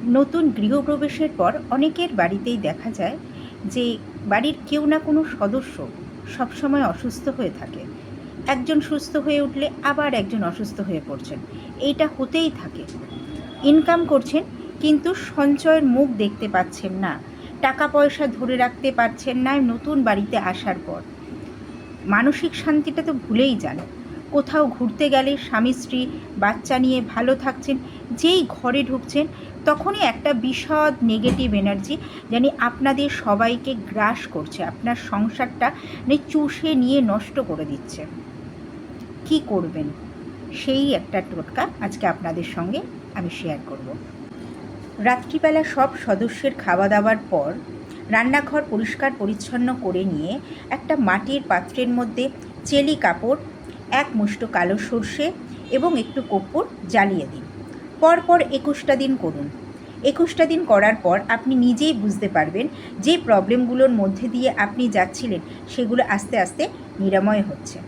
নতুন গৃহপ্রবেশের পর অনেকের বাড়িতেই দেখা যায় যে বাড়ির কেউ না কোনো সদস্য সবসময় অসুস্থ হয়ে থাকে। একজন সুস্থ হয়ে উঠলে আবার একজন অসুস্থ হয়ে পড়ছেন। এইটা হতেই থাকে। ইনকাম করছেন কিন্তু সঞ্চয়ের মুখ দেখতে পাচ্ছেন না। টাকা পয়সা ধরে রাখতে পারছেন না নতুন বাড়িতে আসার পর। মানসিক শান্তিটা তো ভুলেই যান। কোথাও ঘুরতে গেলে স্বামী স্ত্রী বাচ্চা নিয়ে ভালো থাকছেন, যেই ঘরে ঢুকছেন তখনই একটা বিশদ নেগেটিভ এনার্জি জানি আপনাদের সবাইকে গ্রাস করছে, আপনার সংসারটা চুষে নিয়ে নষ্ট করে দিচ্ছে। কি করবেন সেই একটা টোটকা আজকে আপনাদের সঙ্গে আমি শেয়ার করব। রাত্রিবেলা সব সদস্যের খাওয়া দাওয়ার পর রান্নাঘর পরিষ্কার পরিচ্ছন্ন করে নিয়ে একটা মাটির পাত্রের মধ্যে চেলি কাপড়, এক মুঠো কালো সর্ষে এবং একটু কর্পূর জ্বালিয়ে দিন। পরপর 21টা দিন করুন। 21টা দিন করার পর আপনি নিজেই বুঝতে পারবেন যে প্রবলেমগুলোর মধ্যে দিয়ে আপনি যাচ্ছিলেন সেগুলো আস্তে আস্তে নিরাময় হচ্ছে।